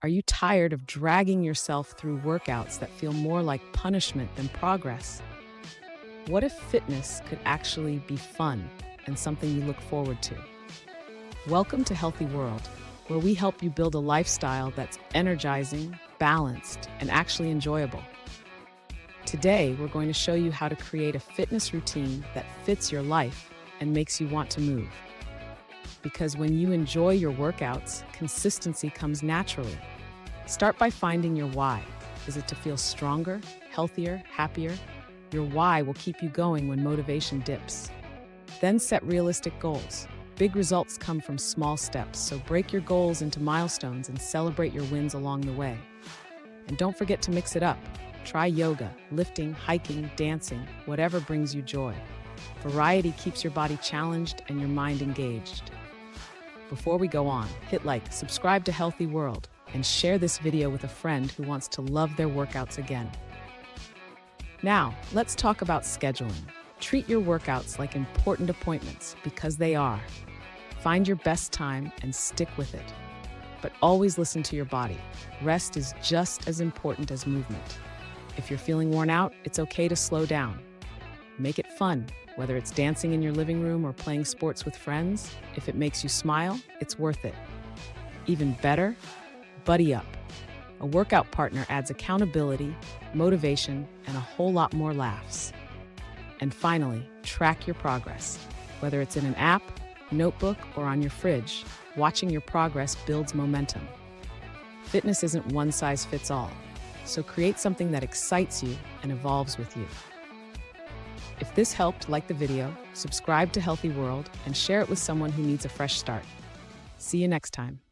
Are you tired of dragging yourself through workouts that feel more like punishment than progress? What if fitness could actually be fun and something you look forward to? Welcome to Healthy World, where we help you build a lifestyle that's energizing, balanced, and actually enjoyable. Today, we're going to show you how to create a fitness routine that fits your life and makes you want to move. Because when you enjoy your workouts, consistency comes naturally. Start by finding your why. Is it to feel stronger, healthier, happier? Your why will keep you going when motivation dips. Then set realistic goals. Big results come from small steps, so break your goals into milestones and celebrate your wins along the way. And don't forget to mix it up. Try yoga, lifting, hiking, dancing, whatever brings you joy. Variety keeps your body challenged and your mind engaged. Before we go on, hit like, subscribe to Healthy World, and share this video with a friend who wants to love their workouts again. Now, let's talk about scheduling. Treat your workouts like important appointments because they are. Find your best time and stick with it. But always listen to your body. Rest is just as important as movement. If you're feeling worn out, it's okay to slow down. Make it fun. Whether it's dancing in your living room or playing sports with friends, if it makes you smile, it's worth it. Even better, buddy up. A workout partner adds accountability, motivation, and a whole lot more laughs. And finally, track your progress. Whether it's in an app, notebook, or on your fridge, watching your progress builds momentum. Fitness isn't one size fits all, so create something that excites you and evolves with you. If this helped, like the video, subscribe to Healthy World, and share it with someone who needs a fresh start. See you next time.